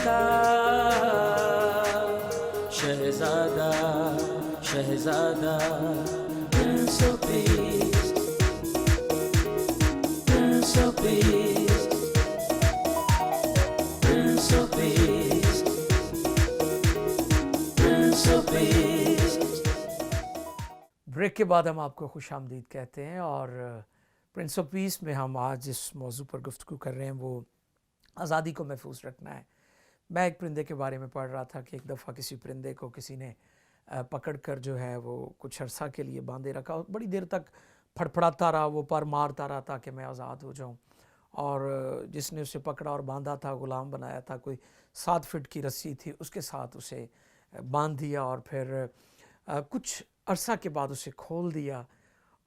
کا شہزادہ شہزادہ Prince of Peace Prince of Peace Prince of Peace Prince of Peace. Break کے بعد ہم آپ کو خوش آمدید کہتے ہیں اور پرنس آف پیس میں ہم آج جس موضوع پر گفتگو کر رہے ہیں وہ آزادی کو محفوظ رکھنا ہے. میں ایک پرندے کے بارے میں پڑھ رہا تھا کہ ایک دفعہ کسی پرندے کو کسی نے پکڑ کر جو ہے وہ کچھ عرصہ کے لیے باندھے رکھا اور بڑی دیر تک پھڑپھڑاتا رہا, وہ پر مارتا رہا تاکہ میں آزاد ہو جاؤں. اور جس نے اسے پکڑا اور باندھا تھا, غلام بنایا تھا, کوئی 7 فٹ کی رسی تھی, اس کے ساتھ اسے باندھ دیا اور پھر کچھ عرصہ کے بعد اسے کھول دیا.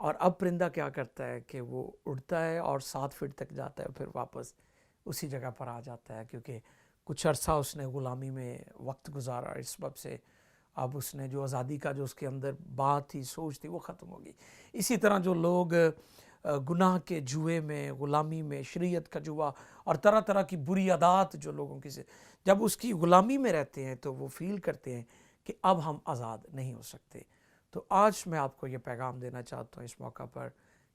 اور اب پرندہ کیا کرتا ہے کہ وہ اڑتا ہے اور 7 فٹ تک جاتا ہے, پھر واپس اسی جگہ پر آ جاتا ہے کیونکہ کچھ عرصہ اس نے غلامی میں وقت گزارا. اس سبب سے اب اس نے جو آزادی کا جو اس کے اندر بات تھی, سوچ تھی, وہ ختم ہوگی. اسی طرح جو لوگ گناہ کے جوئے میں, غلامی میں, شریعت کا جوا اور طرح طرح کی بری عادات جو لوگوں کی سے جب اس کی غلامی میں رہتے ہیں تو وہ فیل کرتے ہیں کہ اب ہم آزاد نہیں ہو سکتے. تو آج میں آپ کو یہ پیغام دینا چاہتا ہوں اس موقع پر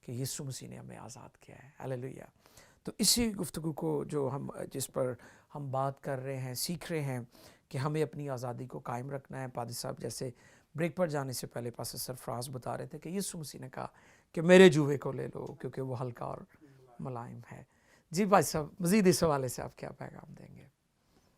کہ یسوع مسیح نے ہمیں آزاد کیا ہے. ہلیلویہ. تو اسی گفتگو کو جو جس پر ہم بات کر رہے ہیں, سیکھ رہے ہیں کہ ہمیں اپنی آزادی کو قائم رکھنا ہے. پادری صاحب جیسے بریک پر جانے سے پہلے پاسٹر سرفراز بتا رہے تھے کہ یسوع مسیح نے کہا کہ میرے جوے کو لے لو کیونکہ وہ ہلکا اور ملائم ہے. جی بھائی صاحب, مزید اس حوالے سے آپ کیا پیغام دیں گے؟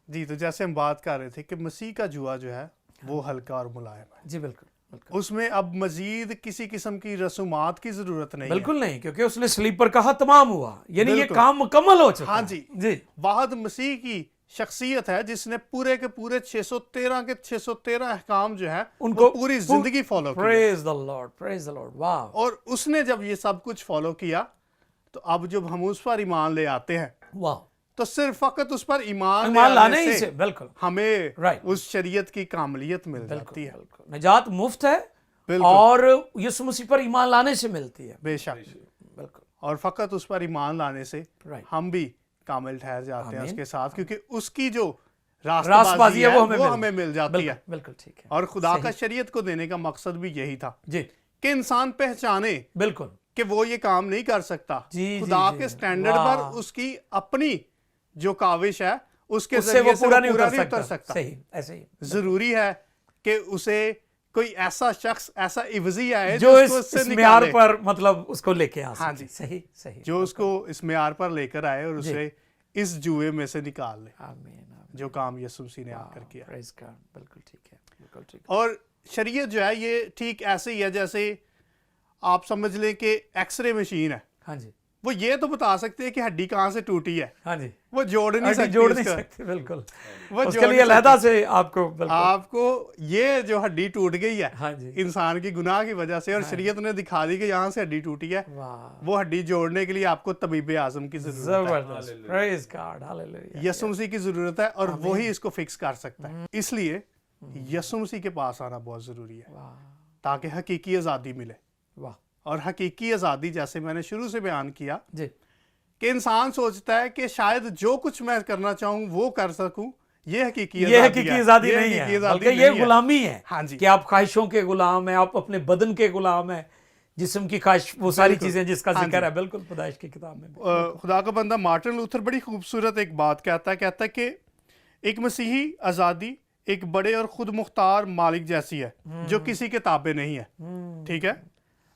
جی, تو جیسے ہم بات کر رہے تھے کہ مسیح کا جوا جو ہے وہ ہلکا اور ملائم ہے. جی بالکل, اس میں اب مزید کسی قسم کی رسومات کی ضرورت نہیں ہے. بالکل نہیں, کیونکہ اس نے صلیب پر کہا تمام ہوا, یعنی یہ بالکل. کام مکمل ہو چکا. ہاں جی, واحد مسیح کی شخصیت ہے جس نے پورے کے پورے 613 کے 613 احکام جو ہے ان کو پوری زندگی فالو کی. پریز دی لارڈ, پریز دی لارڈ. واو. اور اس نے جب یہ سب کچھ فالو کیا تو اب جب ہم اس پر ایمان لے آتے ہیں, واو, تو صرف فقط اس پر ایمان لانے ہی سے بالکل ہمیں اس شریعت کی کاملیت مل جاتی ہے. نجات مفت ہے اور یسوع مسیح پر ایمان لانے سے ملتی ہے. بے شک, بالکل. اور فقط اس پر ایمان لانے سے ہم بھی کامل ٹھہر جاتے ہیں اس کے ساتھ, کیونکہ اس کی جو راست بازی ہے وہ ہمیں مل جاتی ہے. بالکل ٹھیک ہے. اور خدا کا شریعت کو دینے کا مقصد بھی یہی تھا جی کہ انسان پہچانے بالکل کہ وہ یہ کام نہیں کر سکتا. خدا کے سٹینڈرڈ پر اس کی اپنی جو کاوش ہے اس کے ذریعے سے وہ پورا نہیں اتر سکتا. صحیح, ایسے ہی ضروری ہے کہ اسے کوئی ایسا شخص, ایسا عوضی آئے جو اس معیار پر مطلب اس کو لے کے آ سکے. ہاں جی, صحیح صحیح, جو اس کو اس معیار پر لے کر آئے اور اسے اس جوئے میں سے نکال لے. آمین. جو کام یسوع مسیح نے آ کر کیا. بالکل ٹھیک ہے, بالکل ٹھیک. اور شریعت جو ہے یہ ٹھیک ایسے ہی ہے جیسے آپ سمجھ لیں کہ ایکس رے مشین ہے. ہاں جی, وہ یہ تو بتا سکتے ہیں کہ ہڈی کہاں سے ٹوٹی ہے. ہاں جی, وہ جوڑ نہیں سکتے. بالکل. وہ اس کے لیے علیحدہ سے آپ کو یہ جو ہڈی ٹوٹ گئی ہے ہاں جی انسان کی گناہ کی وجہ سے, اور شریعت نے دکھا دی کہ یہاں سے ہڈی ٹوٹی ہے, وہ ہڈی جوڑنے کے لیے آپ کو طبیب اعظم کی ضرورت ہے. یسوع مسیح کی ضرورت ہے اور وہی اس کو فکس کر سکتا ہے. اس لیے یسوع مسیح کے پاس آنا بہت ضروری ہے تاکہ حقیقی آزادی ملے. اور حقیقی آزادی جیسے میں نے شروع سے بیان کیا جی کہ انسان سوچتا ہے کہ شاید جو کچھ میں کرنا چاہوں وہ کر سکوں. یہ حقیقی آزادی نہیں ہے, بلکہ یہ غلامی ہے. ہاں جی, کہ آپ خواہشوں کے غلام ہیں, آپ اپنے بدن کے غلام ہیں, جسم کی خواہش, وہ ساری چیزیں جس کا ذکر ہے بالکل پیدائش کی کتاب میں. خدا کا بندہ مارٹن لوتھر بڑی خوبصورت ایک بات کہتا ہے کہ ایک مسیحی آزادی ایک بڑے اور خود مختار مالک جیسی ہے جو کسی کے تابع نہیں ہے. ٹھیک ہے,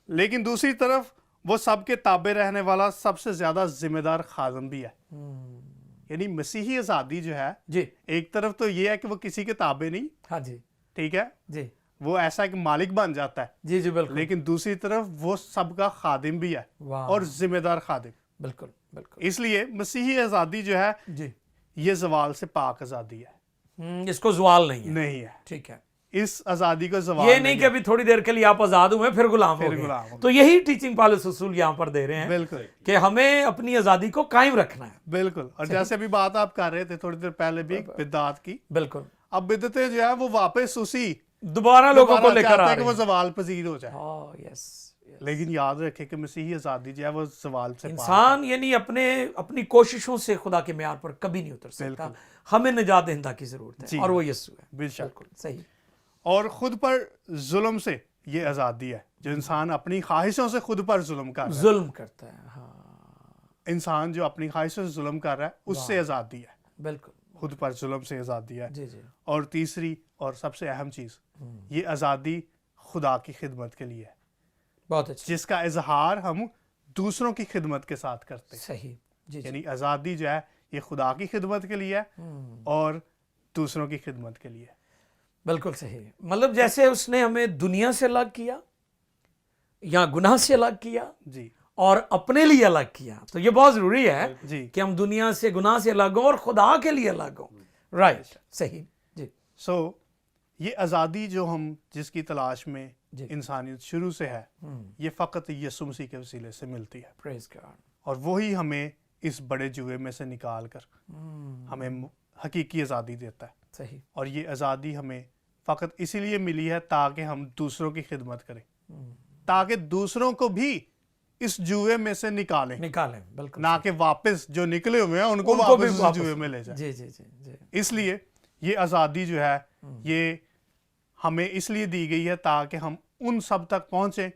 لیکن دوسری طرف وہ سب کے تابع رہنے والا سب سے زیادہ ذمہ دار خادم بھی ہے. یعنی مسیحی آزادی جو ہے جی ایک طرف تو یہ ہے کہ وہ کسی کے تابع نہیں. ہاں جی, ٹھیک ہے, جی وہ ایسا ایک مالک بن جاتا ہے. جی جی بالکل. لیکن دوسری طرف وہ سب کا خادم بھی ہے اور ذمہ دار خادم. بالکل بالکل. اس لیے مسیحی آزادی جو ہے جی یہ زوال سے پاک آزادی ہے. اس کو زوال نہیں ہے. ٹھیک ہے, اس آزادی کو زوال یہ نہیں کہ ابھی تھوڑی دیر کے لیے آپ آزاد ہوئے پھر غلام ہو گئے. تو یہی ٹیچنگ پالس اصول یہاں پر دے رہے ہیں بالکل کہ ہمیں اپنی آزادی کو قائم رکھنا ہے. بالکل. اور جیسے ابھی بات آپ کر رہے تھے تھوڑی دیر پہلے بھی بدعات کی, بالکل, اب بدعتیں جو ہے وہ واپس اسی دوبارہ لوگوں کو لے کر آ رہے ہیں کہ وہ زوال پذیر ہو جائے. یس لیکن یاد رکھے کہ مسیحی آزادی جو ہے وہ زوال سے انسان یعنی اپنی کوششوں سے خدا کے معیار پر کبھی نہیں اتر سکتا. ہمیں نجات دہندہ کی ضرورت ہے اور وہ یسوع ہے. بالکل صحیح. اور خود پر ظلم سے یہ آزادی ہے. جو انسان اپنی خواہشوں سے خود پر ظلم کرتا ہے. ہاں انسان جو اپنی خواہشوں سے ظلم کر رہا ہے اس سے آزادی ہے. بالکل خود پر ظلم سے آزادی ہے. جی جی. اور تیسری اور سب سے اہم چیز یہ آزادی خدا کی خدمت کے لیے ہے. بہت اچھا. جس کا اظہار ہم دوسروں کی خدمت کے ساتھ کرتے ہیں. صحیح. جی یعنی آزادی جو ہے یہ خدا کی خدمت کے لیے ہے اور دوسروں کی خدمت کے لیے. بالکل صحیح. مطلب جیسے اس نے ہمیں دنیا سے الگ کیا یا گناہ سے الگ کیا جی اور اپنے لیے الگ کیا, تو یہ بہت ضروری ہے جی کہ ہم دنیا سے گناہ سے الگ ہوں اور خدا کے لیے الگ ہوں. رائٹ. صحیح. جی. سو یہ آزادی جو ہم جس کی تلاش میں انسانیت شروع سے ہے یہ فقط یسوع مسیح کے وسیلے سے ملتی ہے. پریز گاڈ. اور وہی ہمیں اس بڑے جوئے میں سے نکال کر ہمیں حقیقی آزادی دیتا ہے. صحیح. اور یہ آزادی ہمیں فقط اسی لیے ملی ہے تاکہ ہم دوسروں کی خدمت کریں, تاکہ دوسروں کو بھی اس جوئے میں سے نکالیں. بالکل. نہ کہ واپس جو نکلے ہوئے ہیں ان کو واپس اس جوئے میں لے جائیں. جی جی جی جی. اس لیے یہ آزادی جو ہے یہ ہمیں اس لیے دی گئی ہے تاکہ ہم ان سب تک پہنچیں,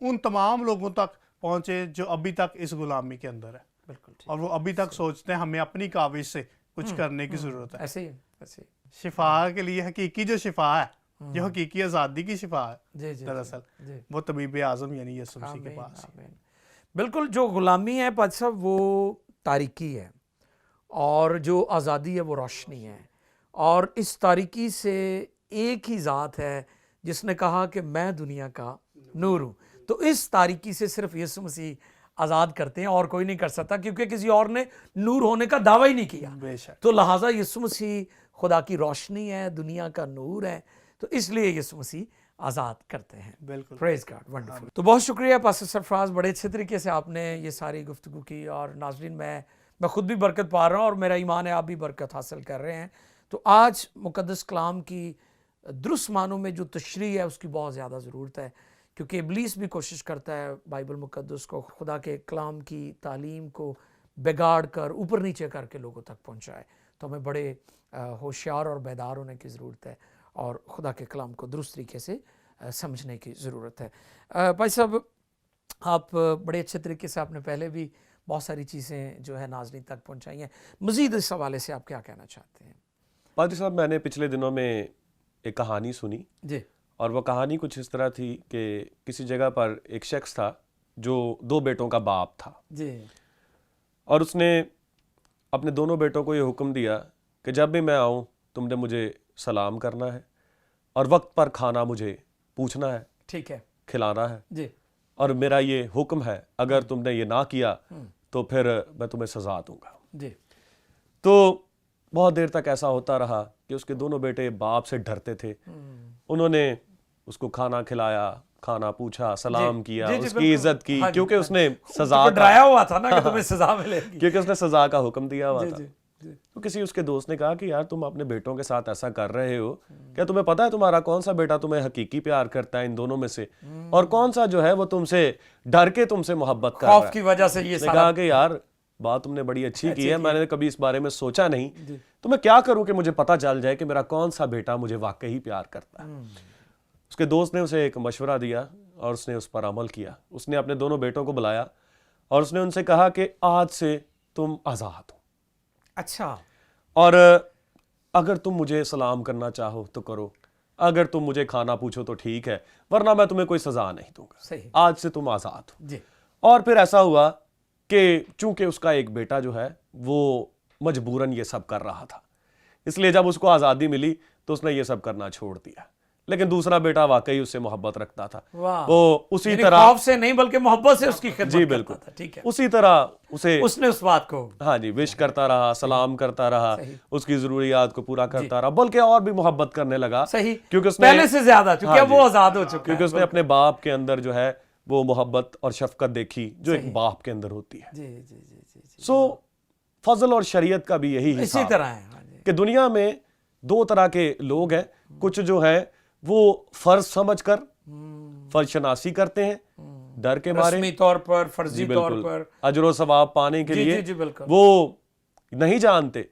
ان تمام لوگوں تک پہنچیں جو ابھی تک اس غلامی کے اندر ہے. بالکل. اور وہ ابھی تک سوچتے ہیں ہمیں اپنی کاوش سے کچھ کرنے کی ضرورت ہے. ایسے ہی. شفا کے لیے حقیقی جو شفا ہے, جو حقیقی آزادی کی شفا ہے, جی جی دراصل وہ طبیب اعظم یعنی یسوع مسیح کے پاس. بالکل. جو غلامی ہے پادشاہ صاحب وہ تاریکی ہے اور جو آزادی ہے وہ روشنی ہے. اور اس تاریکی سے ایک ہی ذات ہے جس نے کہا کہ میں دنیا کا نور ہوں. تو اس تاریکی سے صرف یسوع مسیح آزاد کرتے ہیں اور کوئی نہیں کر سکتا, کیونکہ کسی اور نے نور ہونے کا دعویٰ ہی نہیں کیا. تو لہٰذا یسوع مسیح خدا کی روشنی ہے, دنیا کا نور ہے, تو اس لیے یسوع مسیح آزاد کرتے ہیں. بالکل. پریز گاڈ. ونڈرفل. تو بہت شکریہ پاسٹر سرفراز, بڑے اچھے طریقے سے آپ نے یہ ساری گفتگو کی. اور ناظرین میں خود بھی برکت پا رہا ہوں اور میرا ایمان ہے آپ بھی برکت حاصل کر رہے ہیں. تو آج مقدس کلام کی درست معنوں میں جو تشریح ہے اس کی بہت زیادہ ضرورت ہے, کیونکہ ابلیس بھی کوشش کرتا ہے بائبل مقدس کو, خدا کے کلام کی تعلیم کو بگاڑ کر اوپر نیچے کر کے لوگوں تک پہنچائے. تو ہمیں بڑے ہوشیار اور بیدار ہونے کی ضرورت ہے اور خدا کے کلام کو درست طریقے سے سمجھنے کی ضرورت ہے. بھائی صاحب آپ بڑے اچھے طریقے سے آپ نے پہلے بھی بہت ساری چیزیں جو ہے ناظرین تک پہنچائی ہیں. مزید اس حوالے سے آپ کیا کہنا چاہتے ہیں؟ پادری صاحب میں نے پچھلے دنوں میں ایک کہانی سنی جی, اور وہ کہانی کچھ اس طرح تھی کہ کسی جگہ پر ایک شخص تھا جو 2 بیٹوں کا باپ تھا جی, اور اس نے اپنے دونوں بیٹوں کو یہ حکم دیا کہ جب بھی میں آؤں تم نے مجھے سلام کرنا ہے اور وقت پر کھانا مجھے پوچھنا ہے, ٹھیک ہے, کھلانا ہے, جی, اور میرا یہ حکم ہے اگر تم نے یہ نہ کیا تو پھر میں تمہیں سزا دوں گا. جی. تو بہت دیر تک ایسا ہوتا رہا کہ اس کے دونوں بیٹے باپ سے ڈرتے تھے. انہوں نے اس کو کھانا کھلایا, کھانا پوچھا, سلام کیا, اس کی عزت کی, کیونکہ اس نے سزا ڈرایا ہوا تھا نا کہ تمہیں سزا ملے گی, کیونکہ اس نے سزا کا حکم دیا ہوا تھا. تو کسی اس کے دوست نے کہا کہ یار تم اپنے بیٹوں کے ساتھ ایسا کر رہے ہو, کیا تمہیں پتا ہے تمہارا کون سا بیٹا تمہیں حقیقی پیار کرتا ہے ان دونوں میں سے, اور کون سا جو ہے وہ تم سے ڈر کے تم سے محبت کر رہا ہے؟ خوف کی وجہ سے یہ کہا کہ یار بات تم نے بڑی اچھی کی ہے, میں نے کبھی اس بارے میں سوچا نہیں, تو میں کیا کروں کہ مجھے پتا چل جائے کہ میرا کون سا بیٹا مجھے واقعی پیار کرتا ہے. اس کے دوست نے اسے ایک مشورہ دیا اور اس نے اس پر عمل کیا. اس نے اپنے دونوں بیٹوں کو بلایا اور اس نے ان سے کہا کہ آج سے تم آزاد ہو. اچھا. اور اگر تم مجھے سلام کرنا چاہو تو کرو, اگر تم مجھے کھانا پوچھو تو ٹھیک ہے, ورنہ میں تمہیں کوئی سزا نہیں دوں گا. صحیح. آج سے تم آزاد ہو. جی. اور پھر ایسا ہوا کہ چونکہ اس کا ایک بیٹا جو ہے وہ مجبوراً یہ سب کر رہا تھا, اس لیے جب اس کو آزادی ملی تو اس نے یہ سب کرنا چھوڑ دیا. لیکن دوسرا بیٹا واقعی اس سے محبت رکھتا تھا, وہ اسی طرح خوف سے نہیں بلکہ محبت سے اس کی خدمت جی بالکل کرتا تھا. ٹھیک ہے. اسی طرح اس نے اس بات کو ہاں جی وش کرتا رہا, سلام کرتا رہا, اس کی ضروریات کو پورا کرتا رہا, بلکہ اور بھی محبت کرنے لگا. صحیح. کیونکہ اس نے پہلے سے زیادہ, چونکہ وہ آزاد ہو چکا ہے, کیونکہ اس نے اپنے باپ کے اندر جو ہے وہ محبت اور شفقت دیکھی جو ایک باپ کے اندر ہوتی ہے. جی جی جی. سو فضل اور شریعت کا بھی یہی اسی طرح ہے کہ دنیا میں 2 طرح کے لوگ ہیں. کچھ جو ہیں وہ فرض سمجھ کر فرض شناسی کرتے ہیں ڈر کے مارے رسمی طور پر، فرضی طور پر اجر و ثواب پانے کے لیے جی بالکل وہ نہیں جانتے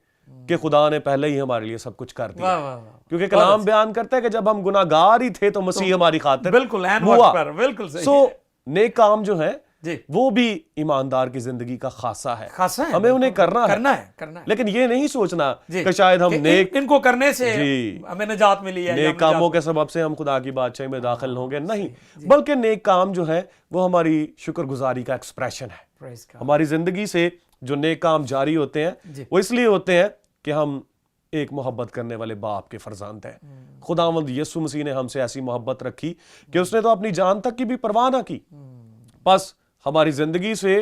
کہ خدا نے پہلے ہی ہمارے لیے سب کچھ کر دیا، کیونکہ کلام بیان کرتا ہے کہ جب ہم گناہ گار ہی تھے تو مسیح ہماری خاطر بالکل عین وقت پر، بالکل صحیح. سو نیک کام جو ہیں جی وہ بھی ایماندار کی زندگی کا خاصہ ہے، خاصا ہے، ہمیں انہیں کرنا ہے لیکن یہ نہیں سوچنا جی کہ شاید ہم نیک ان کو کرنے سے جی ہمیں نجات ملی ہے، نیک کاموں کے سبب سے ہم خدا کی بادشاہی میں داخل ہوں گے، نہیں، بلکہ نیک کام جو ہے وہ ہماری شکر گزاری کا ایکسپریشن ہے. ہماری زندگی سے جو نیک کام جاری ہوتے ہیں وہ اس لیے ہوتے ہیں کہ ہم ایک محبت کرنے والے باپ کے فرزند ہیں. خداوند یسوع مسیح نے ہم سے ایسی محبت رکھی کہ اس نے تو اپنی جان تک کی بھی پرواہ نہ کی. بس ہماری زندگی سے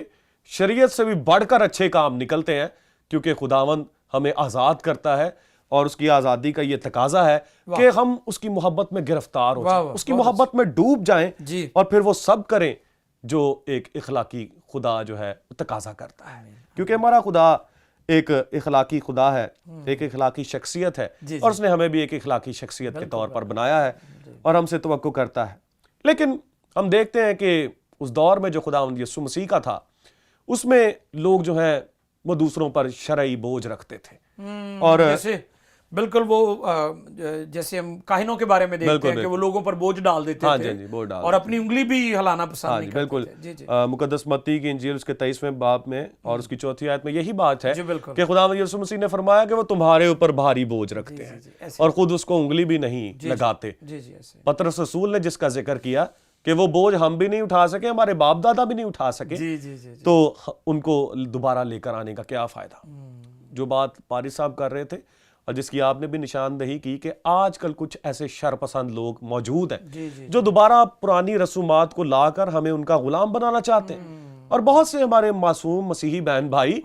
شریعت سے بھی بڑھ کر اچھے کام نکلتے ہیں، کیونکہ خداوند ہمیں آزاد کرتا ہے اور اس کی آزادی کا یہ تقاضا ہے کہ ہم اس کی محبت میں گرفتار ہو جائیں، اس کی محبت میں ڈوب جائیں اور پھر وہ سب کریں جو ایک اخلاقی خدا جو ہے تقاضا کرتا ہے. کیونکہ ہمارا خدا ایک اخلاقی خدا ہے، ایک اخلاقی شخصیت ہے، اور اس نے ہمیں بھی ایک اخلاقی شخصیت کے طور پر بنایا ہے اور ہم سے توقع کرتا ہے. لیکن ہم دیکھتے ہیں کہ اس دور میں جو خداوند یسوع مسیح کا تھا اس میں لوگ جو ہیں وہ دوسروں پر شرعی بوجھ رکھتے تھے، اور جیسے بالکل وہ جیسے ہم کاہنوں کے بارے میں دیکھتے ہیں کہ وہ لوگوں پر بوجھ ڈال دیتے تھے اور اپنی انگلی بھی ہلانا پسند نہیں کرتے تھے. مقدس متی کی انجیل اس کے 23ویں باب میں اور اس کی 4 آیت میں یہی بات ہے کہ خداوند یسوع مسیح نے فرمایا کہ وہ تمہارے اوپر بھاری بوجھ رکھتے ہیں اور خود اس کو انگلی بھی نہیں لگاتے. پطرس رسول نے جس کا ذکر کیا کہ وہ بوجھ ہم بھی نہیں اٹھا سکے، ہمارے باپ دادا بھی نہیں اٹھا سکے، تو ان کو دوبارہ لے کر آنے کا کیا فائدہ. جو بات پاری صاحب کر رہے تھے اور جس کی آپ نے بھی نشاندہی کی کہ آج کل کچھ ایسے شرپسند لوگ موجود ہیں جو دوبارہ پرانی رسومات کو لا کر ہمیں ان کا غلام بنانا چاہتے ہیں. اور بہت سے ہمارے معصوم مسیحی بہن بھائی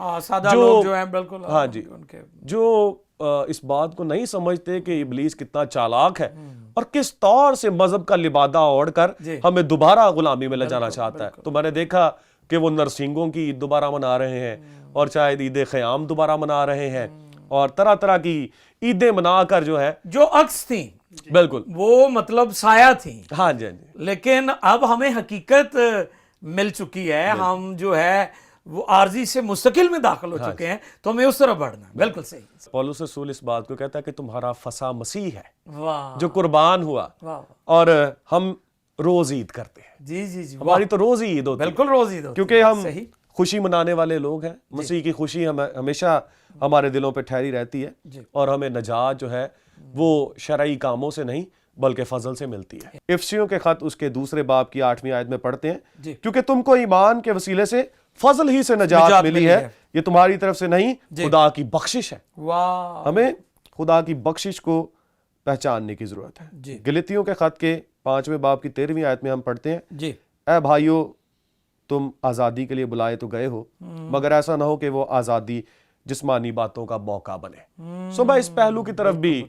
جو اس بات کو نہیں سمجھتے کہ ابلیس کتنا چالاک ہے اور کس طور سے مذہب کا لبادہ اوڑھ کر ہمیں دوبارہ غلامی میں لے جانا چاہتا ہے. تو میں نے دیکھا کہ وہ نرسنگوں کی عید دوبارہ منا رہے ہیں اور شاید عید خیام دوبارہ منا رہے ہیں اور طرح طرح کی عیدیں منا کر جو ہے جو عکس تھیں بالکل وہ مطلب سایہ تھیں. ہاں جی لیکن اب ہمیں حقیقت مل چکی ہے، ہم جو ہے وہ عارضی سے مستقل میں داخل ہو چکے ہیں، تو ہمیں اس طرف بڑھنا ہے. بالکل صحیح. پولس رسول اس بات کو کہتا ہے کہ تمہارا فصح مسیح ہے جو قربان ہوا، اور ہم روز عید کرتے ہیں. جی ہماری تو روز ہی عید ہوتی ہے، بالکل روز عید ہوتی ہے، کیونکہ ہم خوشی منانے والے لوگ ہیں. مسیح کی خوشی ہمیشہ ہمارے دلوں پہ ٹھہری رہتی ہے اور ہمیں نجات جو ہے وہ شرعی کاموں سے نہیں بلکہ فضل سے ملتی ہے. افسیوں کے خط اس کے 2 باب کی 8ویں آیت میں پڑھتے ہیں کیونکہ تم کو ایمان کے وسیلے سے فضل ہی سے نجات ملی ہے، یہ تمہاری طرف سے نہیں خدا کی بخشش ہے. ہمیں خدا کی بخشش کو پہچاننے کی ضرورت ہے. گلتیوں کے خط کے 5ویں باب کی 13ویں آیت میں ہم پڑھتے ہیں اے بھائیو تم آزادی کے لیے بلائے تو گئے ہو، مگر ایسا نہ ہو کہ وہ آزادی جسمانی باتوں کا موقع بنے. میں اس پہلو کی طرف بھی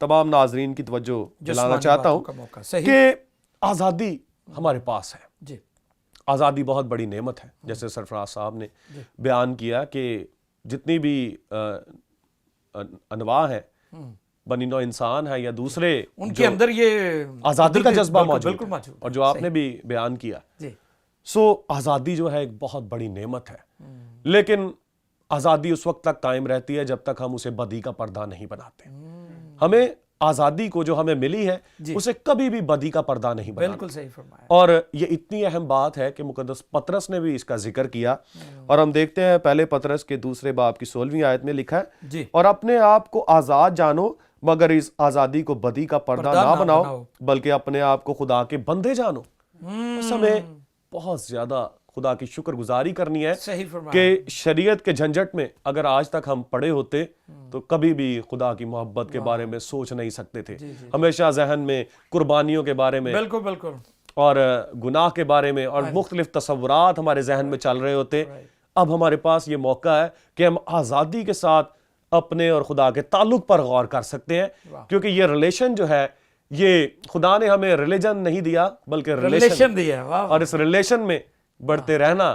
تمام ناظرین کی توجہ دلانا چاہتا ہوں کہ آزادی ہمارے پاس ہے. آزادی بہت بڑی نعمت ہے، جیسے سرفراز صاحب نے بیان کیا کہ جتنی بھی انواع ہیں، بنی نوع انسان ہے یا دوسرے، ان کے اندر یہ آزادی کا جذبہ موجود ہے. اور جو آپ نے بھی بیان کیا آزادی جو ہے ایک بہت بڑی نعمت ہے، لیکن آزادی اس وقت تک قائم رہتی ہے جب تک ہم اسے بدی کا پردہ نہیں بناتے. ہمیں آزادی کو جو ہمیں ملی ہے اسے کبھی بھی بدی کا پردہ نہیں بنانا. بالکل صحیح فرمایا. اور یہ اتنی اہم بات ہے کہ مقدس پطرس نے بھی اس کا ذکر کیا، اور ہم دیکھتے ہیں پہلے پطرس کے 2 باب کی 16ویں آیت میں لکھا ہے اور اپنے آپ کو آزاد جانو مگر اس آزادی کو بدی کا پردہ نہ بناؤ بلکہ اپنے آپ کو خدا کے بندے جانو. اس ہمیں بہت زیادہ خدا کی شکر گزاری کرنی ہے کہ شریعت کے جھنجٹ میں اگر آج تک ہم پڑے ہوتے تو کبھی بھی خدا کی محبت کے بارے میں سوچ نہیں سکتے تھے. ہمیشہ ذہن میں قربانیوں کے بارے میں بالکل اور گناہ کے بارے میں اور مختلف تصورات ہمارے ذہن میں چل رہے ہوتے. اب ہمارے پاس یہ موقع ہے کہ ہم آزادی کے ساتھ اپنے اور خدا کے تعلق پر غور کر سکتے ہیں، کیونکہ یہ ریلیشن جو ہے یہ خدا نے ہمیں ریلیجن نہیں دیا بلکہ ریلیشن دیا، اور اس ریلیشن میں بڑھتے رہنا،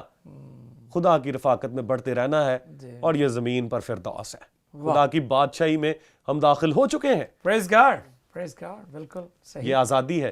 خدا کی رفاقت میں بڑھتے رہنا ہے، اور یہ زمین پر فردوس ہے. خدا کی بادشاہی میں ہم داخل ہو چکے ہیں. پریز گاڈ، پریز گاڈ. بالکل صحیح. یہ آزادی ہے